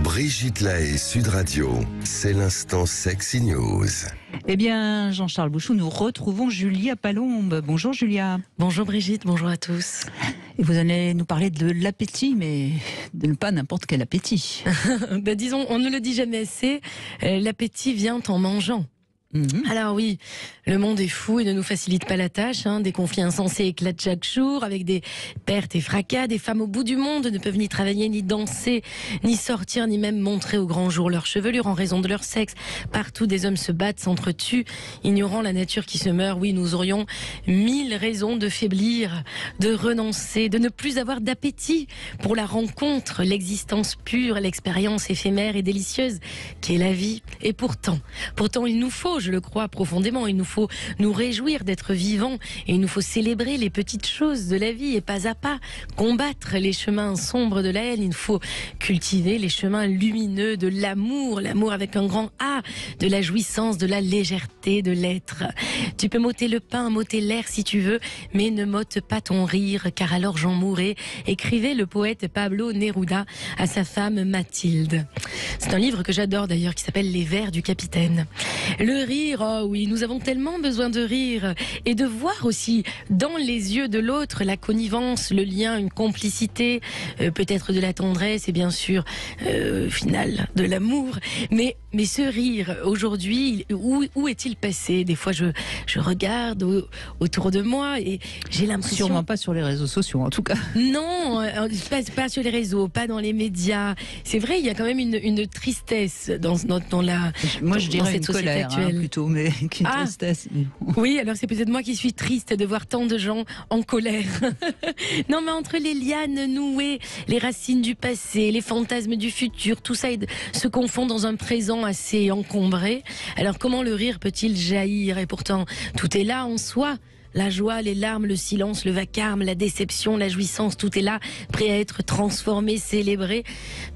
Brigitte Lahaie, Sud Radio, c'est l'instant Sexy News. Eh bien, Jean-Charles Bouchou, nous retrouvons Julia Palombe. Bonjour Julia. Bonjour Brigitte, bonjour à tous. Et vous allez nous parler de l'appétit, mais de pas n'importe quel appétit. Disons, on ne le dit jamais assez, l'appétit vient en mangeant. Alors oui, le monde est fou et ne nous facilite pas la tâche. Des conflits insensés éclatent chaque jour avec des pertes et fracas. Des femmes au bout du monde ne peuvent ni travailler, ni danser, ni sortir, ni même montrer au grand jour leur chevelure en raison de leur sexe. Partout, des hommes se battent, s'entretuent, ignorant la nature qui se meurt. Oui, nous aurions 1000 raisons de faiblir, de renoncer, de ne plus avoir d'appétit pour la rencontre, l'existence pure, l'expérience éphémère et délicieuse qu'est la vie. Et pourtant, il nous faut, je le crois profondément, il nous faut nous réjouir d'être vivants et il nous faut célébrer les petites choses de la vie et pas à pas combattre les chemins sombres de la haine. Il nous faut cultiver les chemins lumineux de l'amour, l'amour avec un grand A, de la jouissance, de la légèreté de l'être. Tu peux m'ôter le pain, m'ôter l'air si tu veux, mais ne m'ôte pas ton rire, car alors j'en mourrai, écrivait le poète Pablo Neruda à sa femme Mathilde. C'est un livre que j'adore d'ailleurs qui s'appelle Les vers du capitaine. Le rire, oh oui, nous avons tellement besoin de rire et de voir aussi dans les yeux de l'autre la connivence, le lien, une complicité, peut-être de la tendresse et bien sûr, au final, de l'amour. Mais ce rire, aujourd'hui, où est-il passé? Des fois, je regarde autour de moi et j'ai l'impression... Sûrement pas sur les réseaux sociaux, en tout cas. Non, pas sur les réseaux, pas dans les médias. C'est vrai, il y a quand même une tristesse dans Moi, je dirais cette une société colère, actuelle. plutôt, mais qu'une tristesse. Oui, alors c'est peut-être moi qui suis triste de voir tant de gens en colère. Non, mais entre les lianes nouées, les racines du passé, les fantasmes du futur, tout ça se confond dans un présent assez encombré. Alors comment le rire peut-il jaillir? Et pourtant, tout est là en soi. La joie, les larmes, le silence, le vacarme, la déception, la jouissance, tout est là, prêt à être transformé, célébré.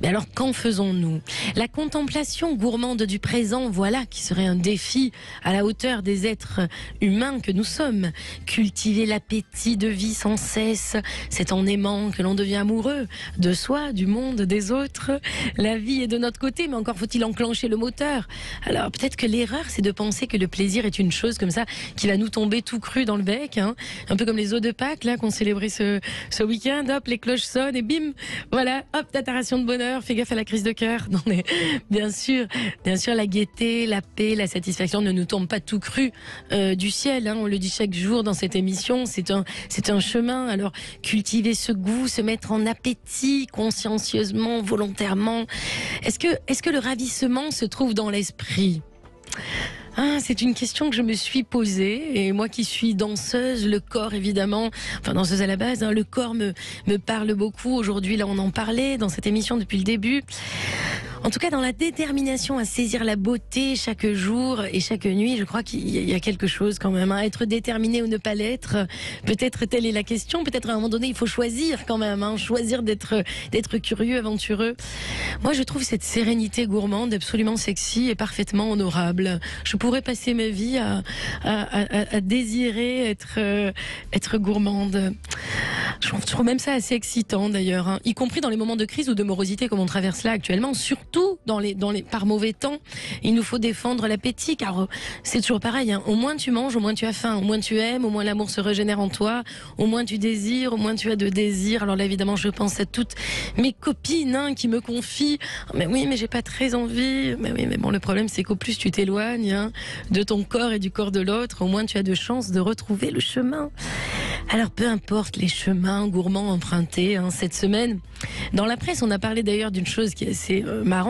Mais alors, qu'en faisons-nous? La contemplation gourmande du présent, voilà qui serait un défi à la hauteur des êtres humains que nous sommes. Cultiver l'appétit de vie sans cesse, c'est en aimant que l'on devient amoureux de soi, du monde, des autres. La vie est de notre côté, mais encore faut-il enclencher le moteur. Alors, peut-être que l'erreur, c'est de penser que le plaisir est une chose comme ça, qui va nous tomber tout cru dans le bec, un peu comme les œufs de Pâques là qu'on célébrait ce week-end. Hop, les cloches sonnent et bim, voilà, hop, ta ration de bonheur. Fais gaffe à la crise de cœur. Non mais bien sûr, la gaieté, la paix, la satisfaction ne nous tombent pas tout cru du ciel. On le dit chaque jour dans cette émission. C'est un chemin. Alors cultiver ce goût, se mettre en appétit consciencieusement, volontairement. Est-ce que le ravissement se trouve dans l'esprit? C'est une question que je me suis posée, et moi qui suis danseuse, le corps évidemment, enfin danseuse à la base, le corps me parle beaucoup. Aujourd'hui, là on en parlait dans cette émission depuis le début. En tout cas, dans la détermination à saisir la beauté chaque jour et chaque nuit, je crois qu'il y a quelque chose quand même. Être déterminé ou ne pas l'être, peut-être telle est la question. Peut-être à un moment donné, il faut choisir quand même, choisir d'être curieux, aventureux. Moi, je trouve cette sérénité gourmande absolument sexy et parfaitement honorable. Je pourrais passer ma vie à désirer être gourmande. Je trouve même ça assez excitant d'ailleurs, y compris dans les moments de crise ou de morosité comme on traverse là actuellement, surtout par mauvais temps. Il nous faut défendre l'appétit, car c'est toujours pareil, au moins tu manges, au moins tu as faim, au moins tu aimes, au moins l'amour se régénère en toi, au moins tu désires, au moins tu as de désir. Alors là évidemment je pense à toutes mes copines qui me confient, mais oui mais j'ai pas très envie, mais oui mais bon, le problème c'est qu'au plus tu t'éloignes de ton corps et du corps de l'autre, au moins tu as de chances de retrouver le chemin. Alors peu importe les chemins gourmands empruntés cette semaine, dans la presse on a parlé d'ailleurs d'une chose qui est assez marrante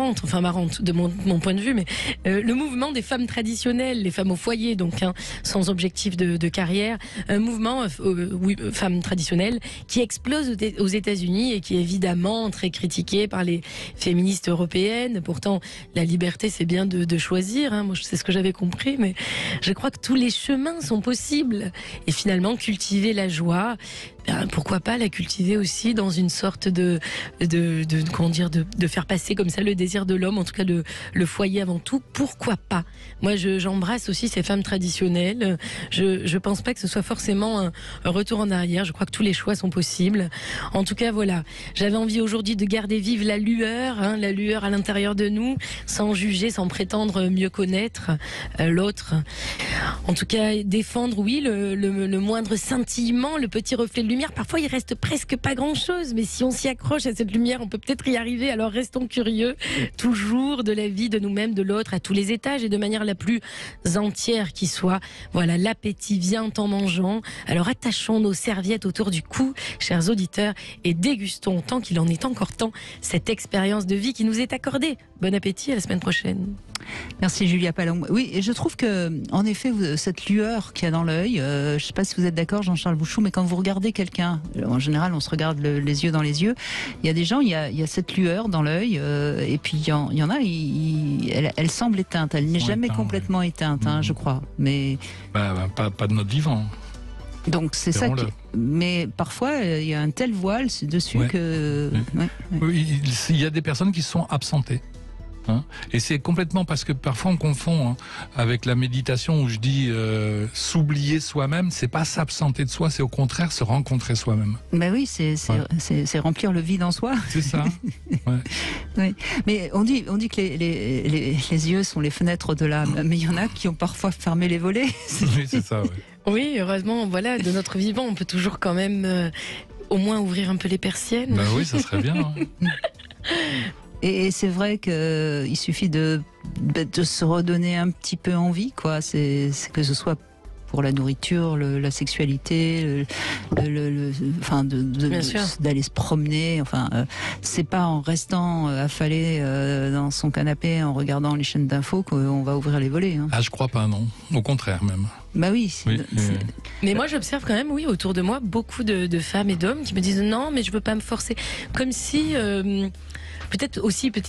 de mon point de vue, mais le mouvement des femmes traditionnelles, les femmes au foyer, donc sans objectif de carrière, un mouvement femmes traditionnelles qui explose aux États-Unis et qui est évidemment très critiqué par les féministes européennes. Pourtant la liberté c'est bien de choisir, moi c'est ce que j'avais compris, mais je crois que tous les chemins sont possibles et finalement cultiver la joie, pourquoi pas la cultiver aussi dans une sorte de faire passer comme ça le désir de l'homme, en tout cas le foyer avant tout. Pourquoi pas? Moi, j'embrasse aussi ces femmes traditionnelles. Je pense pas que ce soit forcément un retour en arrière. Je crois que tous les choix sont possibles. En tout cas, voilà. J'avais envie aujourd'hui de garder vive la lueur à l'intérieur de nous, sans juger, sans prétendre mieux connaître l'autre. En tout cas, défendre, oui, le moindre scintillement, le petit reflet de lumière. Parfois, il reste presque pas grand-chose, mais si on s'y accroche à cette lumière, on peut peut-être y arriver. Alors, restons curieux, toujours de la vie de nous-mêmes, de l'autre, à tous les étages et de manière la plus entière qui soit. Voilà, l'appétit vient en mangeant. Alors, attachons nos serviettes autour du cou, chers auditeurs, et dégustons, tant qu'il en est encore temps, cette expérience de vie qui nous est accordée. Bon appétit, à la semaine prochaine. Merci Julia Palombe. Oui, et je trouve que, en effet, cette lueur qu'il y a dans l'œil, je ne sais pas si vous êtes d'accord, Jean-Charles Bouchou, mais quand vous regardez quelqu'un, en général, on se regarde les yeux dans les yeux. Il y a des gens, il y a cette lueur dans l'œil, et puis il y en a, elle semble éteinte. Elle n'est jamais complètement éteinte, je crois. Mais pas de notre vivant. Donc c'est ça. Mais parfois, il y a un tel voile dessus que. Oui, il y a des personnes qui se sont absentées. Et c'est complètement parce que parfois on confond avec la méditation où je dis s'oublier soi-même, c'est pas s'absenter de soi, c'est au contraire se rencontrer soi-même. Ben oui, c'est remplir le vide en soi. C'est ça. Oui. Mais on dit que les yeux sont les fenêtres de l'âme, mais il y en a qui ont parfois fermé les volets. Oui, c'est ça. Ouais. Oui, heureusement, voilà, de notre vivant, on peut toujours quand même au moins ouvrir un peu les persiennes. Ben oui, ça serait bien. Et c'est vrai qu'il suffit de se redonner un petit peu envie, quoi. C'est que ce soit pour la nourriture, la sexualité, enfin d'aller se promener. Enfin, c'est pas en restant affalé dans son canapé en regardant les chaînes d'infos qu'on va ouvrir les volets. Ah, je crois pas, non. Au contraire, même. Bah oui. Mais moi, j'observe quand même, oui, autour de moi, beaucoup de femmes et d'hommes qui me disent non, mais je veux pas me forcer, comme si. Peut-être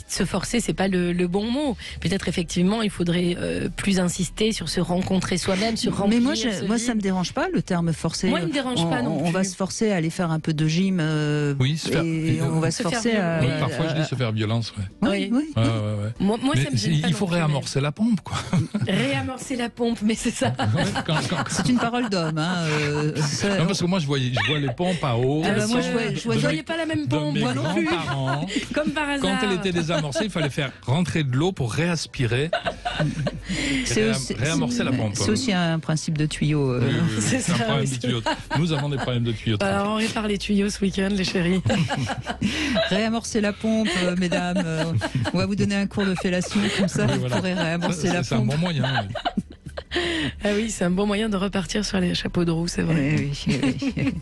se forcer, c'est pas le bon mot. Peut-être effectivement, il faudrait plus insister sur se rencontrer soi-même, sur remplir. Mais moi, ça me dérange pas le terme forcer. Moi, il me dérange pas non plus. On va se forcer à aller faire un peu de gym. On va se forcer à. Oui, parfois, je dis se faire violence. Oui. Moi, ça me gêne pas. Il faut réamorcer la pompe, quoi. Réamorcer la pompe, mais c'est ça. C'est une parole d'homme. Non, parce que moi, je vois les pompes à eau. Moi, je voyais pas la même pompe, moi non plus. Comme par hasard. Quand elle était désamorcée, il fallait faire rentrer de l'eau pour réaspirer. Réamorcer la pompe. C'est aussi un principe de tuyau. C'est un problème de tuyau. Nous avons des problèmes de tuyaux. Alors on répare les tuyaux ce week-end, les chéris. Réamorcer la pompe, mesdames. On va vous donner un cours de fellation, comme ça vous pourrez réamorcer la pompe. C'est un bon moyen. Ah oui, c'est un bon moyen de repartir sur les chapeaux de roue, c'est vrai. Oui.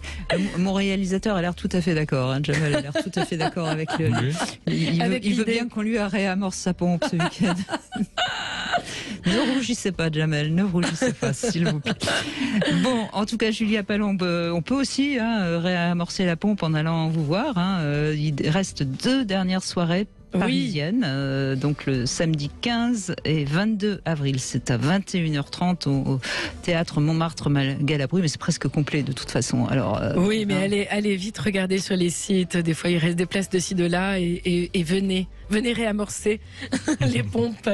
Mon réalisateur a l'air tout à fait d'accord. Jamal a l'air tout à fait d'accord avec le. Il veut bien qu'on lui réamorce sa pompe ce week-end. Ne rougissez pas, Jamel, ne rougissez pas, s'il vous plaît. Bon, en tout cas, Julia Palombe, on peut aussi réamorcer la pompe en allant vous voir. Il reste 2 dernières soirées parisienne, donc le samedi 15 et 22 avril. C'est à 21h30 au théâtre Montmartre-Galabru, mais c'est presque complet de toute façon. Alors, oui, mais allez vite regarder sur les sites. Des fois, il reste des places de ci, de là, et venez réamorcer les pompes.